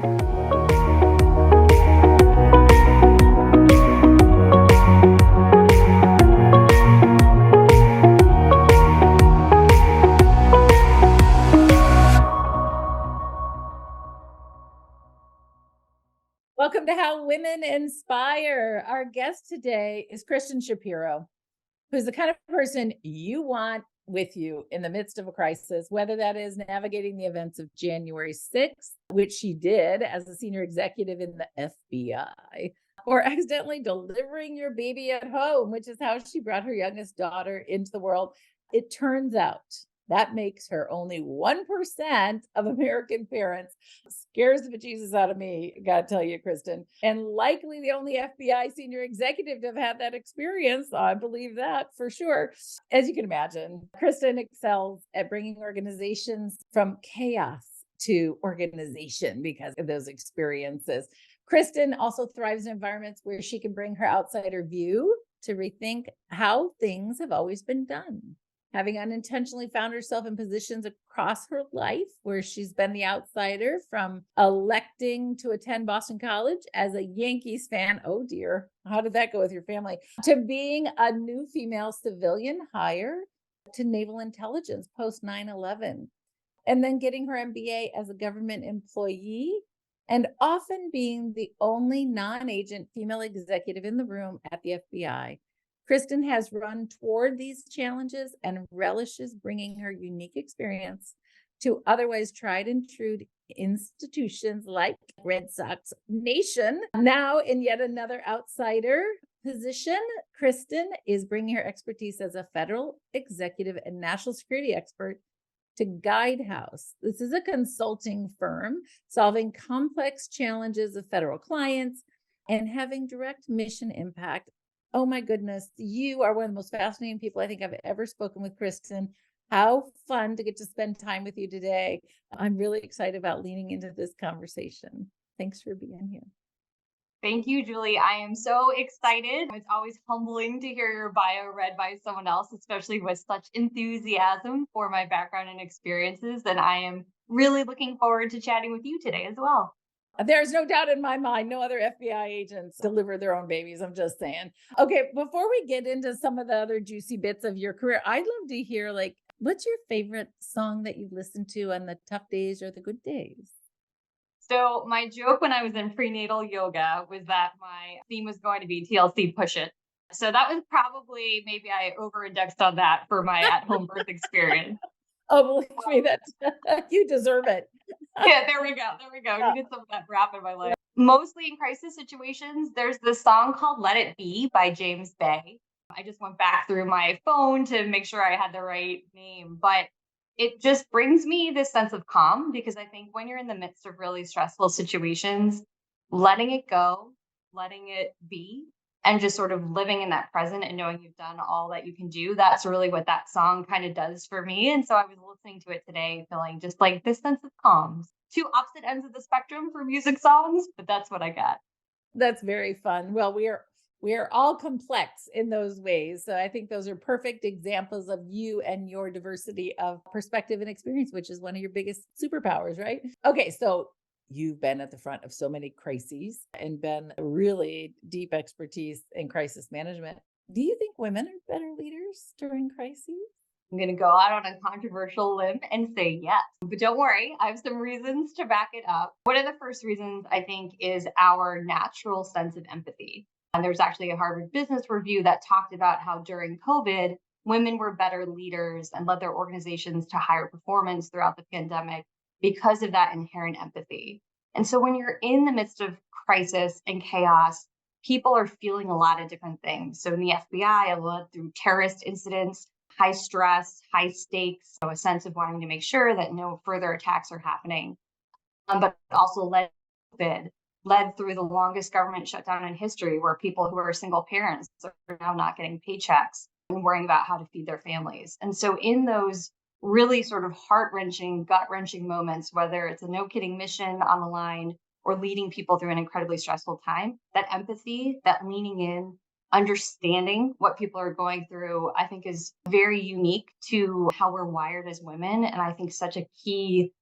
Welcome to How Women Inspire. Our guest today is Kristyn Shapiro, who's the kind of person you want with you in the midst of a crisis, whether that is navigating the events of January 6th, which she did as a senior executive in the FBI, or accidentally delivering your baby at home, which is how she brought her youngest daughter into the world. It turns out that makes her only 1% of American parents. Scares the bejesus out of me, gotta tell you, Kristyn. And likely the only FBI senior executive to have had that experience. I believe that for sure. As you can imagine, Kristyn excels at bringing organizations from chaos to organization because of those experiences. Kristyn also thrives in environments where she can bring her outsider view to rethink how things have always been done. Having unintentionally found herself in positions across her life where she's been the outsider, from electing to attend Boston College as a Yankees fan. Oh dear, how did that go with your family? To being a new female civilian hire to naval intelligence post 9/11, and then getting her MBA as a government employee, and often being the only non-agent female executive in the room at the FBI. Kristyn has run toward these challenges and relishes bringing her unique experience to otherwise tried and true institutions like Red Sox Nation. Now, in yet another outsider position, Kristyn is bringing her expertise as a federal executive and national security expert to Guidehouse. This is a consulting firm solving complex challenges of federal clients and having direct mission impact. Oh my goodness, you are one of the most fascinating people I think I've ever spoken with, Kristyn. How fun to get to spend time with you today. I'm really excited about leaning into this conversation. Thanks for being here. Thank you, Julie. I am so excited. It's always humbling to hear your bio read by someone else, especially with such enthusiasm for my background and experiences. And I am really looking forward to chatting with you today as well. There's no doubt in my mind, no other FBI agents deliver their own babies. I'm just saying. Okay, before we get into some of the other juicy bits of your career, I'd love to hear, what's your favorite song that you've listened to on the tough days or the good days? So my joke when I was in prenatal yoga was that my theme was going to be TLC Push It. So that was probably, maybe I over-indexed on that for my at-home birth experience. Oh, believe me, that you deserve it. Yeah, there we go. There we go. Needed some of that rap in my life. Mostly in crisis situations, there's this song called Let It Be by James Bay. I just went back through my phone to make sure I had the right name, but it just brings me this sense of calm, because I think when you're in the midst of really stressful situations, letting it go, letting it be, and just sort of living in that present and knowing you've done all that you can do, that's really what that song kind of does for me. And so I was listening to it today feeling just like this sense of calm. Two opposite ends of the spectrum for music songs, but that's what I got. That's very fun. Well, we are all complex in those ways. So I think those are perfect examples of you and your diversity of perspective and experience, which is one of your biggest superpowers, right? Okay, so you've been at the front of so many crises and been really deep expertise in crisis management. Do you think women are better leaders during crises? I'm going to go out on a controversial limb and say yes. But don't worry, I have some reasons to back it up. One of the first reasons I think is our natural sense of empathy. And there's actually a Harvard Business Review that talked about how during COVID, women were better leaders and led their organizations to higher performance throughout the pandemic because of that inherent empathy. And so when you're in the midst of crisis and chaos, people are feeling a lot of different things. So in the FBI, I led through terrorist incidents, high stress, high stakes, so a sense of wanting to make sure that no further attacks are happening. But also led through the longest government shutdown in history, where people who are single parents are now not getting paychecks and worrying about how to feed their families. And so in those really sort of heart-wrenching, gut-wrenching moments, whether it's a no kidding mission on the line or leading people through an incredibly stressful time, that empathy, that leaning in, understanding what people are going through, I think is very unique to how we're wired as women. And I think such a key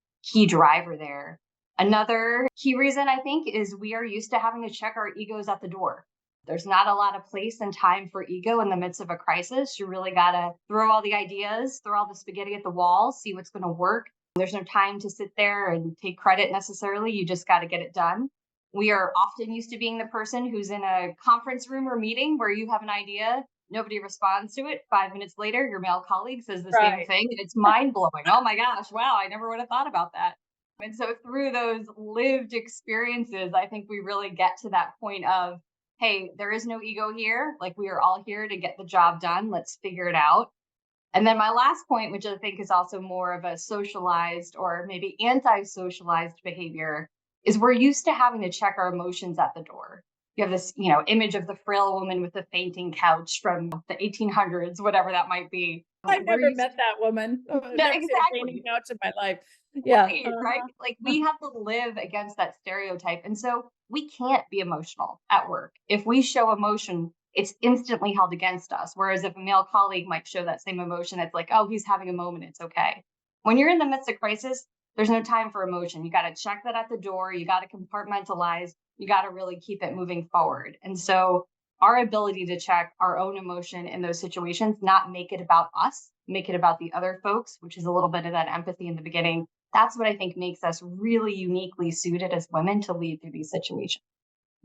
driver there. Another key reason I think is we are used to having to check our egos at the door. There's not a lot of place and time for ego in the midst of a crisis. You really got to throw all the ideas, throw all the spaghetti at the wall, see what's going to work. There's no time to sit there and take credit necessarily. You just got to get it done. We are often used to being the person who's in a conference room or meeting where you have an idea, nobody responds to it. 5 minutes later, your male colleague says the same Right. thing, and it's mind blowing. Oh my gosh, wow, I never would have thought about that. And so through those lived experiences, I think we really get to that point of, hey, there is no ego here. Like we are all here to get the job done. Let's figure it out. And then my last point, which I think is also more of a socialized or maybe anti-socialized behavior, is we're used to having to check our emotions at the door. You have this, image of the frail woman with the fainting couch from the 1800s, whatever that might be. I've We're never used met that woman. I've No, never seen a painting exactly. couch in my life. Yeah. Right? Like we have to live against that stereotype. And so we can't be emotional at work. If we show emotion, it's instantly held against us. Whereas if a male colleague might show that same emotion, it's like, oh, he's having a moment. It's okay. When you're in the midst of crisis, there's no time for emotion. You got to check that at the door. You got to compartmentalize. You got to really keep it moving forward. And so our ability to check our own emotion in those situations, not make it about us, make it about the other folks, which is a little bit of that empathy in the beginning. That's what I think makes us really uniquely suited as women to lead through these situations.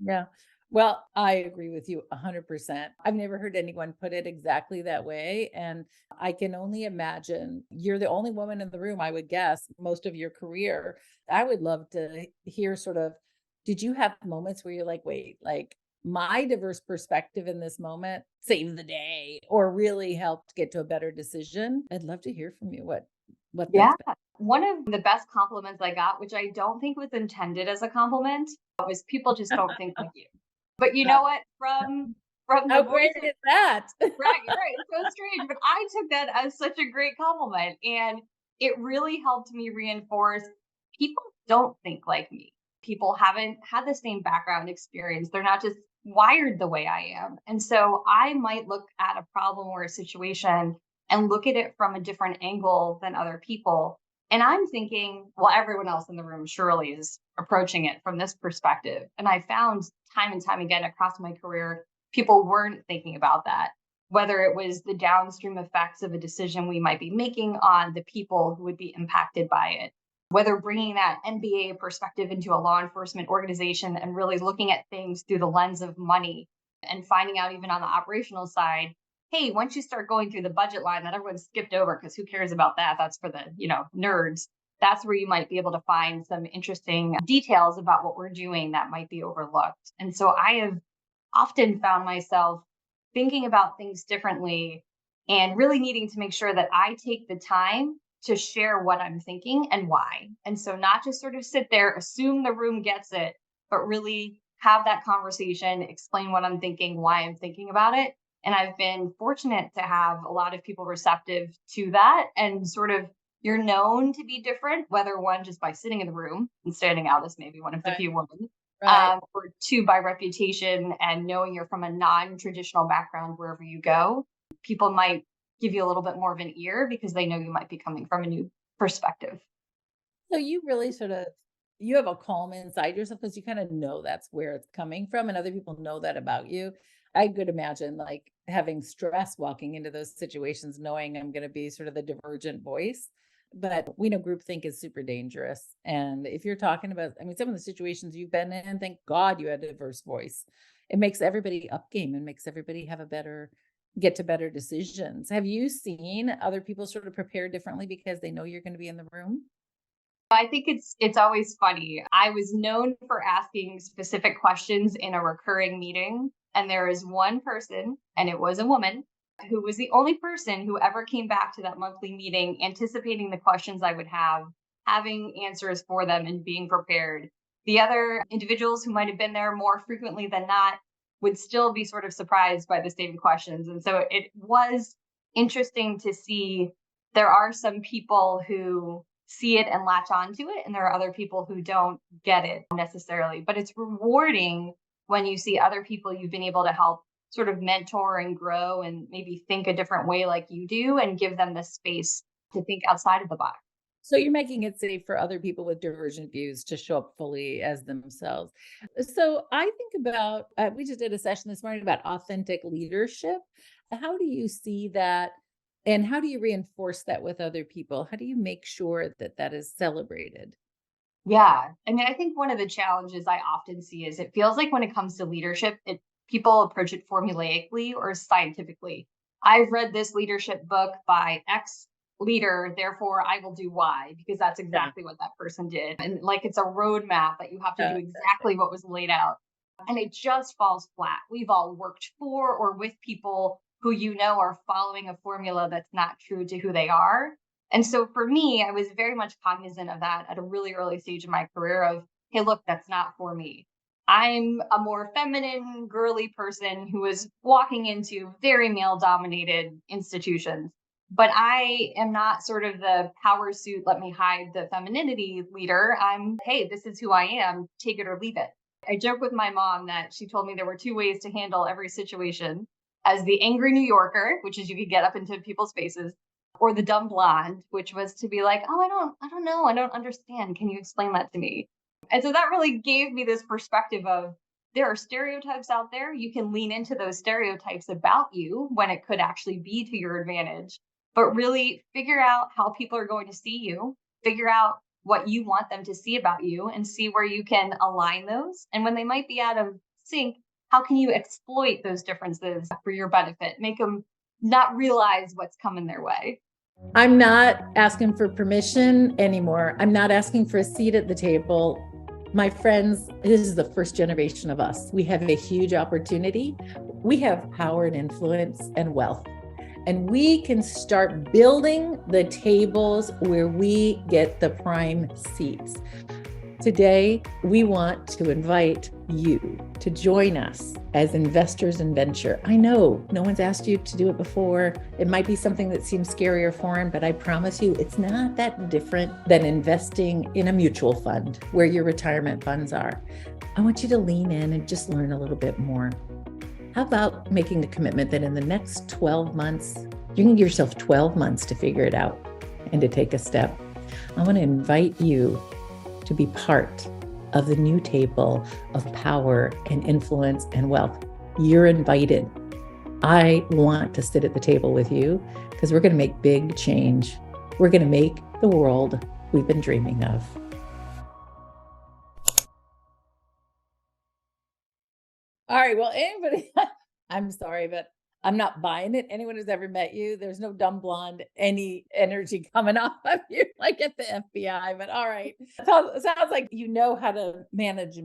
Yeah. Well, I agree with you 100%. I've never heard anyone put it exactly that way. And I can only imagine you're the only woman in the room, I would guess, most of your career. I would love to hear sort of, did you have moments where you're like, wait, like my diverse perspective in this moment saved the day or really helped get to a better decision? I'd love to hear from you what Yeah. that's been. One of the best compliments I got, which I don't think was intended as a compliment, was people just don't think like you. But you know what? From the How voice great of is that? right. It's so strange, but I took that as such a great compliment. And it really helped me reinforce people don't think like me. People haven't had the same background experience. They're not just wired the way I am. And so I might look at a problem or a situation and look at it from a different angle than other people. And I'm thinking, well, everyone else in the room surely is approaching it from this perspective. And I found time and time again across my career, people weren't thinking about that, whether it was the downstream effects of a decision we might be making on the people who would be impacted by it, whether bringing that NBA perspective into a law enforcement organization and really looking at things through the lens of money and finding out even on the operational side, hey, once you start going through the budget line that everyone skipped over because who cares about that? That's for the, nerds. That's where you might be able to find some interesting details about what we're doing that might be overlooked. And so I have often found myself thinking about things differently and really needing to make sure that I take the time to share what I'm thinking and why. And so, not just sort of sit there, assume the room gets it, but really have that conversation, explain what I'm thinking, why I'm thinking about it. And I've been fortunate to have a lot of people receptive to that and sort of you're known to be different, whether one just by sitting in the room and standing out as maybe one of the Right. few women, Right. or two by reputation and knowing you're from a non-traditional background wherever you go, people might give you a little bit more of an ear because they know you might be coming from a new perspective. So you really sort of you have a calm inside yourself because you kind of know that's where it's coming from and other people know that about you. I could imagine like having stress walking into those situations, knowing I'm going to be sort of the divergent voice. But we know groupthink is super dangerous. And if you're talking about, I mean, some of the situations you've been in, thank God you had a diverse voice. It makes everybody up game and makes everybody have a better, get to better decisions. Have you seen other people sort of prepare differently because they know you're going to be in the room? I think it's always funny. I was known for asking specific questions in a recurring meeting, and there is one person, and it was a woman, who was the only person who ever came back to that monthly meeting anticipating the questions I would have, having answers for them and being prepared. The other individuals who might have been there more frequently than not would still be sort of surprised by the same questions. And so it was interesting to see there are some people who see it and latch onto it. And there are other people who don't get it necessarily. But it's rewarding when you see other people you've been able to help sort of mentor and grow and maybe think a different way like you do and give them the space to think outside of the box. So you're making it safe for other people with divergent views to show up fully as themselves. So I think about, we just did a session this morning about authentic leadership. How do you see that? And how do you reinforce that with other people? How do you make sure that that is celebrated? Yeah. I mean, I think one of the challenges I often see is it feels like when it comes to leadership, people approach it formulaically or scientifically. I've read this leadership book by X leader, therefore I will do Y because that's Yeah. exactly what that person did. And like it's a roadmap that you have to do Exactly. exactly what was laid out. And it just falls flat. We've all worked for or with people who are following a formula that's not true to who they are. And so for me, I was very much cognizant of that at a really early stage in my career of, hey, look, that's not for me. I'm a more feminine, girly person who is walking into very male dominated institutions. But I am not sort of the power suit, let me hide the femininity leader. I'm, hey, this is who I am, take it or leave it. I joke with my mom that she told me there were two ways to handle every situation as the angry New Yorker, which is you could get up into people's faces, or the dumb blonde, which was to be like, oh, I don't know, I don't understand. Can you explain that to me? And so that really gave me this perspective of there are stereotypes out there. You can lean into those stereotypes about you when it could actually be to your advantage, but really figure out how people are going to see you, figure out what you want them to see about you, and see where you can align those. And when they might be out of sync, how can you exploit those differences for your benefit? Make them not realize what's coming their way. I'm not asking for permission anymore. I'm not asking for a seat at the table. My friends, this is the first generation of us. We have a huge opportunity. We have power and influence and wealth. And we can start building the tables where we get the prime seats. Today, we want to invite you to join us as investors in venture. I know no one's asked you to do it before. It might be something that seems scary or foreign, but I promise you it's not that different than investing in a mutual fund where your retirement funds are. I want you to lean in and just learn a little bit more. How about making a commitment that in the next 12 months, you can give yourself 12 months to figure it out and to take a step. I want to invite you to be part of the new table of power and influence and wealth. You're invited. I want to sit at the table with you because we're going to make big change. We're going to make the world we've been dreaming of. All right. Well, anybody, I'm sorry, but I'm not buying it. Anyone who's ever met you, there's no dumb blonde, any energy coming off of you like at the FBI. But all right. Sounds like you know how to manage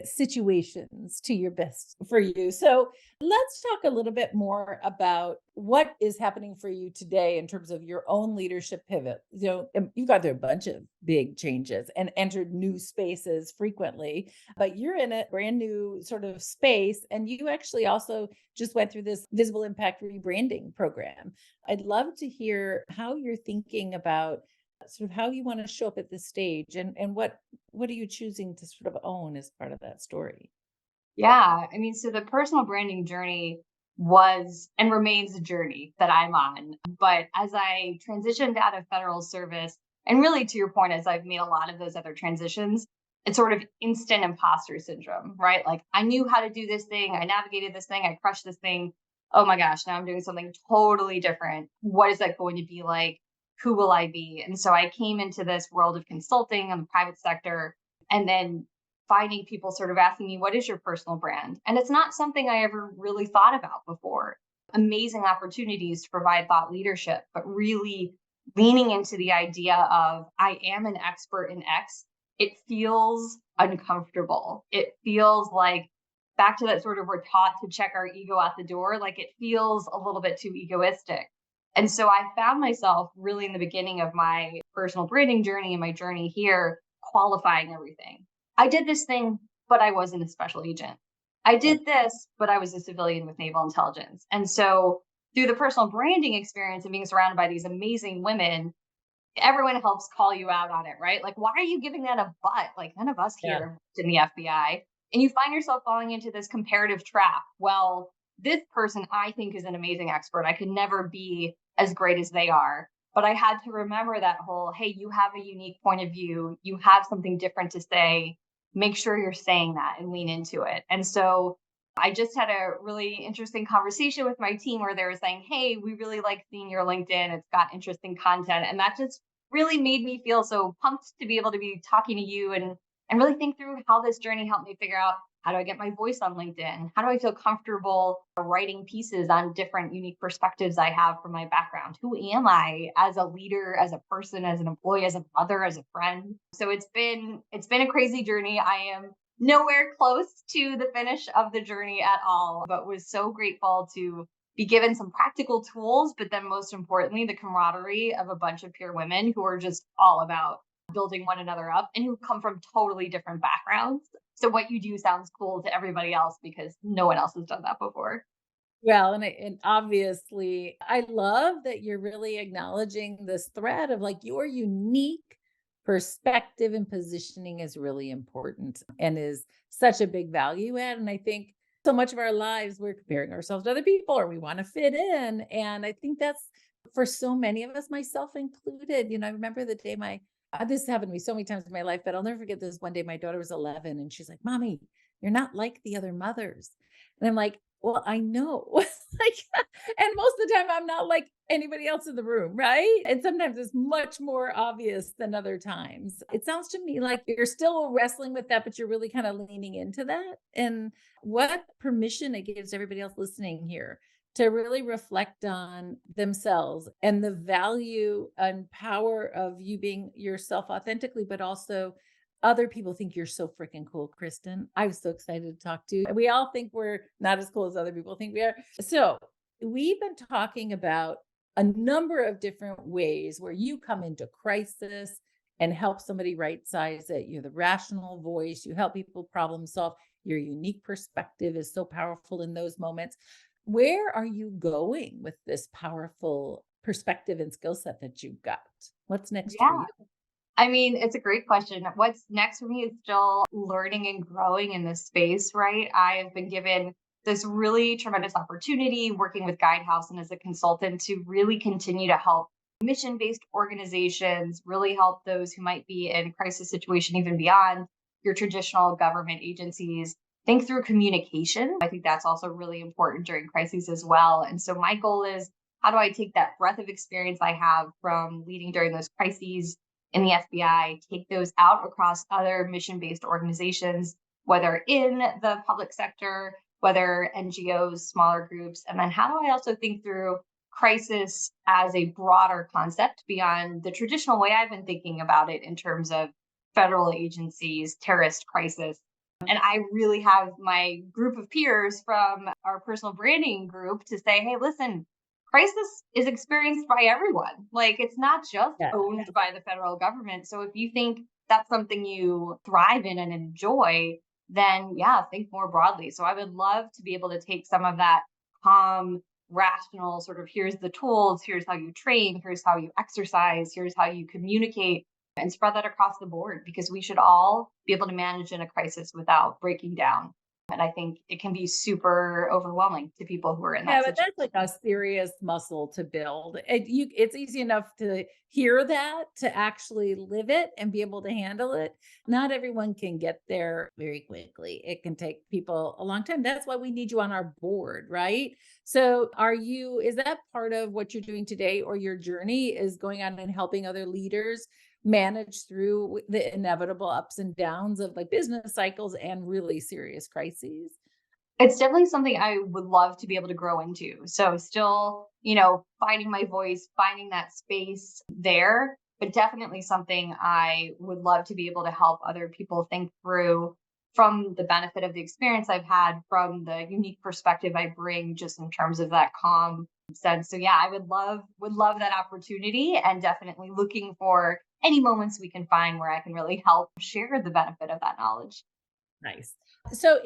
situations to your best for you. So let's talk a little bit more about what is happening for you today in terms of your own leadership pivot. You've gone through a bunch of big changes and entered new spaces frequently, but you're in a brand new sort of space. And you actually also just went through this visible impact rebranding program. I'd love to hear how you're thinking about sort of how you want to show up at this stage and what are you choosing to sort of own as part of that story? Yeah. I mean, so the personal branding journey was and remains a journey that I'm on. But as I transitioned out of federal service, and really to your point, as I've made a lot of those other transitions, it's sort of instant imposter syndrome, right? Like I knew how to do this thing, I navigated this thing, I crushed this thing. Oh my gosh, now I'm doing something totally different. What is that going to be like? Who will I be? And so I came into this world of consulting in the private sector and then finding people sort of asking me, what is your personal brand? And it's not something I ever really thought about before. Amazing opportunities to provide thought leadership, but really leaning into the idea of I am an expert in X. It feels uncomfortable. It feels like back to that sort of we're taught to check our ego at the door. Like it feels a little bit too egoistic. And so I found myself really in the beginning of my personal branding journey and my journey here, qualifying everything. I did this thing, but I wasn't a special agent. I did this, but I was a civilian with naval intelligence. And so through the personal branding experience and being surrounded by these amazing women, everyone helps call you out on it, right? Like, why are you giving that a butt? Like, none of us Yeah. here in the FBI. And you find yourself falling into this comparative trap. Well, this person I think is an amazing expert. I could never be as great as they are. But I had to remember that whole, hey, you have a unique point of view, you have something different to say. Make sure you're saying that and lean into it. And so I just had a really interesting conversation with my team where they were saying, hey, we really like seeing your LinkedIn. It's got interesting content. And that just really made me feel so pumped to be able to be talking to you and really think through how this journey helped me figure out, how do I get my voice on LinkedIn? How do I feel comfortable writing pieces on different unique perspectives I have from my background? Who am I as a leader, as a person, as an employee, as a mother, as a friend? So it's been a crazy journey. I am nowhere close to the finish of the journey at all, but was so grateful to be given some practical tools, but then most importantly, the camaraderie of a bunch of peer women who are just all about building one another up and who come from totally different backgrounds. So what you do sounds cool to everybody else because no one else has done that before. Well, and obviously, I love that you're really acknowledging this thread of like your unique perspective and positioning is really important and is such a big value add. And I think so much of our lives, we're comparing ourselves to other people or we want to fit in. And I think that's for so many of us, myself included. I remember the day this happened to me so many times in my life, but I'll never forget this one day. My daughter was 11 and she's like, Mommy, you're not like the other mothers. And I'm like, well, I know. Like, and most of the time I'm not like anybody else in the room, right? And sometimes it's much more obvious than other times. It sounds to me like you're still wrestling with that, but you're really kind of leaning into that. And what permission it gives everybody else listening here to really reflect on themselves and the value and power of you being yourself authentically, but also other people think you're so freaking cool, Kristyn. I was so excited to talk to you. We all think we're not as cool as other people think we are. So, we've been talking about a number of different ways where you come into crisis and help somebody right size it. You're the rational voice, you help people problem solve. Your unique perspective is so powerful in those moments. Where are you going with this powerful perspective and skill set that you've got? What's next for Yeah. you? I mean, it's a great question. What's next for me is still learning and growing in this space, right? I have been given this really tremendous opportunity working with Guidehouse and as a consultant to really continue to help mission based organizations, really help those who might be in crisis situation, even beyond your traditional government agencies. Think through communication. I think that's also really important during crises as well. And so, my goal is, how do I take that breadth of experience I have from leading during those crises in the FBI, take those out across other mission based organizations, whether in the public sector, whether NGOs, smaller groups? And then how do I also think through crisis as a broader concept beyond the traditional way I've been thinking about it in terms of federal agencies, terrorist crisis? And I really have my group of peers from our personal branding group to say, hey, listen, crisis is experienced by everyone. Like, it's not just Yeah. owned by the federal government. So if you think that's something you thrive in and enjoy, then yeah, think more broadly. So I would love to be able to take some of that calm, rational sort of, here's the tools, here's how you train, here's how you exercise, here's how you communicate, and spread that across the board because we should all be able to manage in a crisis without breaking down. And I think it can be super overwhelming to people who are in Yeah, that but that's like a situation. serious muscle to build. It's easy enough to hear that, to actually live it and be able to handle it. Not everyone can get there very quickly. It can take people a long time. That's why we need you on our board, right? So, is that part of what you're doing today or your journey is going on and helping other leaders manage through the inevitable ups and downs of like business cycles and really serious crises? It's definitely something I would love to be able to grow into. So still, finding my voice, finding that space there, but definitely something I would love to be able to help other people think through from the benefit of the experience I've had, from the unique perspective I bring just in terms of that calm sense. So yeah, I would love that opportunity, and definitely looking for any moments we can find where I can really help share the benefit of that knowledge. Nice. So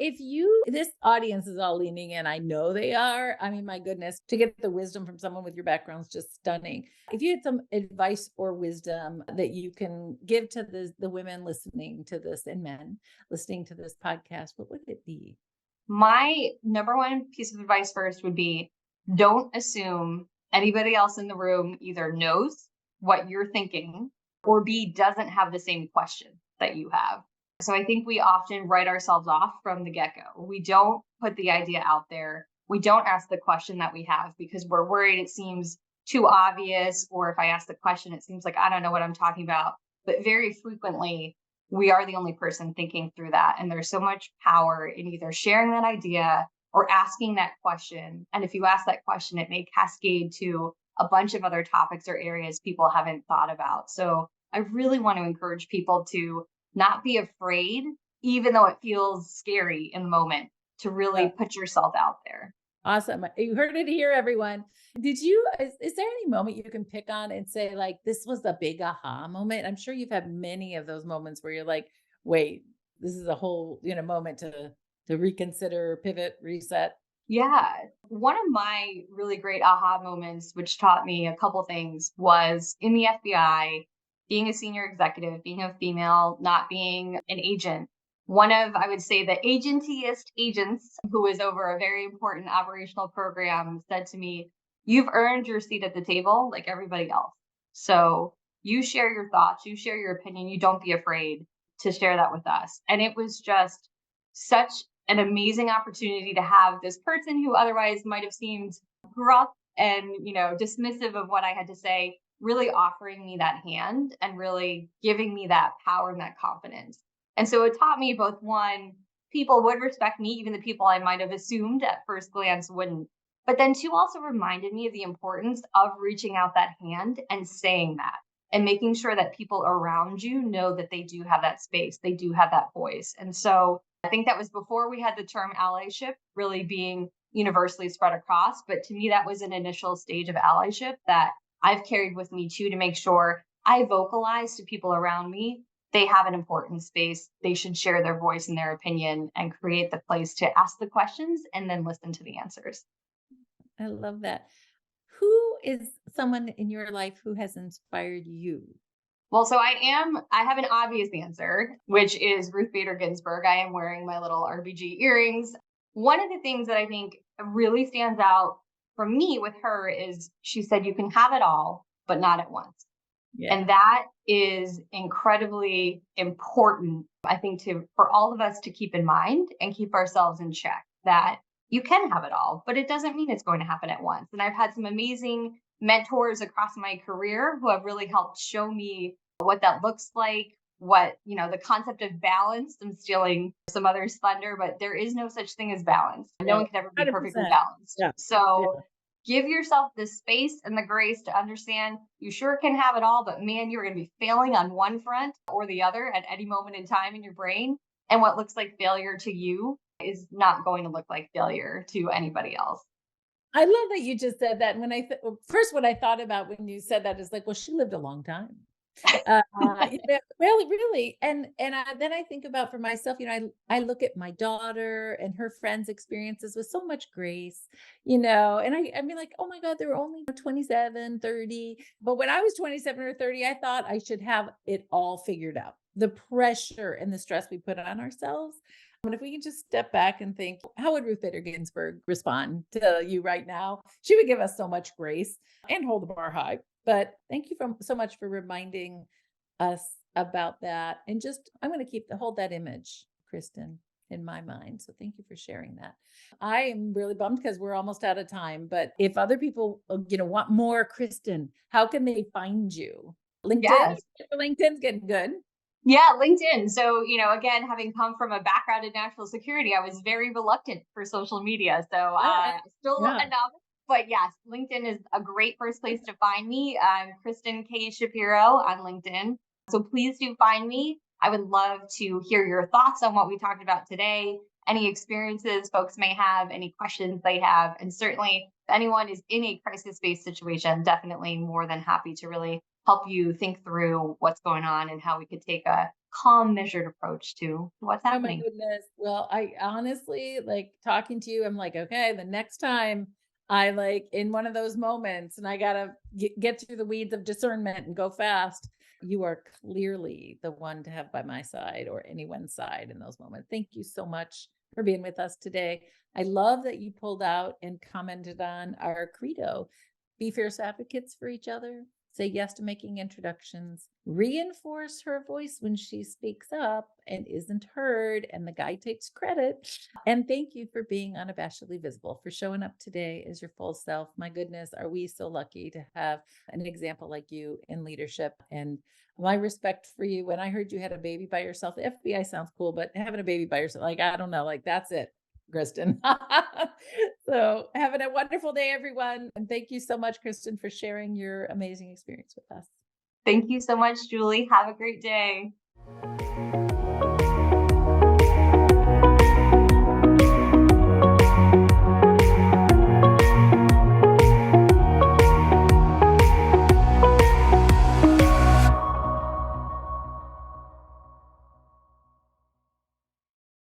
this audience is all leaning in. I know they are. I mean, my goodness, to get the wisdom from someone with your background is just stunning. If you had some advice or wisdom that you can give to the women listening to this and men listening to this podcast, what would it be? My number one piece of advice first would be, don't assume anybody else in the room either knows what you're thinking, or B, doesn't have the same question that you have. So I think we often write ourselves off from the get go. We don't put the idea out there. We don't ask the question that we have because we're worried it seems too obvious. Or if I ask the question, it seems like I don't know what I'm talking about. But very frequently, we are the only person thinking through that. And there's so much power in either sharing that idea or asking that question. And if you ask that question, it may cascade to a bunch of other topics or areas people haven't thought about. So I really want to encourage people to not be afraid, even though it feels scary in the moment, to really Yeah. put yourself out there. Awesome. You heard it here, everyone. Is there any moment you can pick on and say, like, this was a big aha moment? I'm sure you've had many of those moments where you're like, wait, this is a whole, moment to reconsider, pivot, reset. Yeah. One of my really great aha moments, which taught me a couple things, was in the FBI, being a senior executive, being a female, not being an agent. One of, I would say, the agentiest agents who was over a very important operational program said to me, "You've earned your seat at the table like everybody else. So you share your thoughts, you share your opinion, you don't be afraid to share that with us." And it was just such an amazing opportunity to have this person who otherwise might have seemed gruff and dismissive of what I had to say really offering me that hand and really giving me that power and that confidence. And so it taught me both one, people would respect me, even the people I might have assumed at first glance wouldn't. But then two, also reminded me of the importance of reaching out that hand and saying that and making sure that people around you know that they do have that space, they do have that voice. And so I think that was before we had the term allyship really being universally spread across. But to me, that was an initial stage of allyship that I've carried with me too, to make sure I vocalize to people around me they have an important space. They should share their voice and their opinion and create the place to ask the questions and then listen to the answers. I love that. Who is someone in your life who has inspired you? Well, so I have an obvious answer, which is Ruth Bader Ginsburg. I am wearing my little RBG earrings. One of the things that I think really stands out for me with her is she said, "You can have it all, but not at once." Yeah. And that is incredibly important, I think, for all of us to keep in mind and keep ourselves in check that you can have it all, but it doesn't mean it's going to happen at once. And I've had some amazing mentors across my career who have really helped show me what that looks like, the concept of balance. I'm stealing some others' thunder, but there is no such thing as balance. No Yeah. one can ever be perfectly 100%. balanced. Yeah. So Yeah. give yourself the space and the grace to understand you sure can have it all, but man, you're going to be failing on one front or the other at any moment in time in your brain. And what looks like failure to you is not going to look like failure to anybody else. I love that you just said that. And first, what I thought about when you said that is like, well, she lived a long time. Really, really. Then I think about for myself, I look at my daughter and her friends' experiences with so much grace, and I mean, like, oh my God, they were only 27, 30. But when I was 27 or 30, I thought I should have it all figured out. The pressure and the stress we put on ourselves. And if we can just step back and think, how would Ruth Bader Ginsburg respond to you right now? She would give us so much grace and hold the bar high. But thank you so much for reminding us about that. And just, I'm going to hold that image, Kristyn, in my mind. So thank you for sharing that. I am really bummed because we're almost out of time. But if other people, want more Kristyn, how can they find you? LinkedIn? Yes. LinkedIn's getting good. Yeah, LinkedIn. So, again, having come from a background in national security, I was very reluctant for social media. So, still Yeah. enough. But yes, LinkedIn is a great first place to find me. I'm Kristyn Shapiro on LinkedIn. So please do find me. I would love to hear your thoughts on what we talked about today, any experiences folks may have, any questions they have. And certainly, if anyone is in a crisis based situation, definitely more than happy to really help you think through what's going on and how we could take a calm, measured approach to what's Oh my happening. goodness. Well, I honestly like talking to you. I'm like, okay, the next time I like in one of those moments and I got to get through the weeds of discernment and go fast, you are clearly the one to have by my side or anyone's side in those moments. Thank you so much for being with us today. I love that you pulled out and commented on our credo, be fierce advocates for each other, say yes to making introductions, reinforce her voice when she speaks up and isn't heard, and the guy takes credit. And thank you for being unabashedly visible, for showing up today as your full self. My goodness, are we so lucky to have an example like you in leadership. And my respect for you. When I heard you had a baby by yourself, the FBI sounds cool, but having a baby by yourself, like, I don't know, like that's it, Kristyn. So having a wonderful day, everyone. And thank you so much, Kristyn, for sharing your amazing experience with us. Thank you so much, Julie. Have a great day.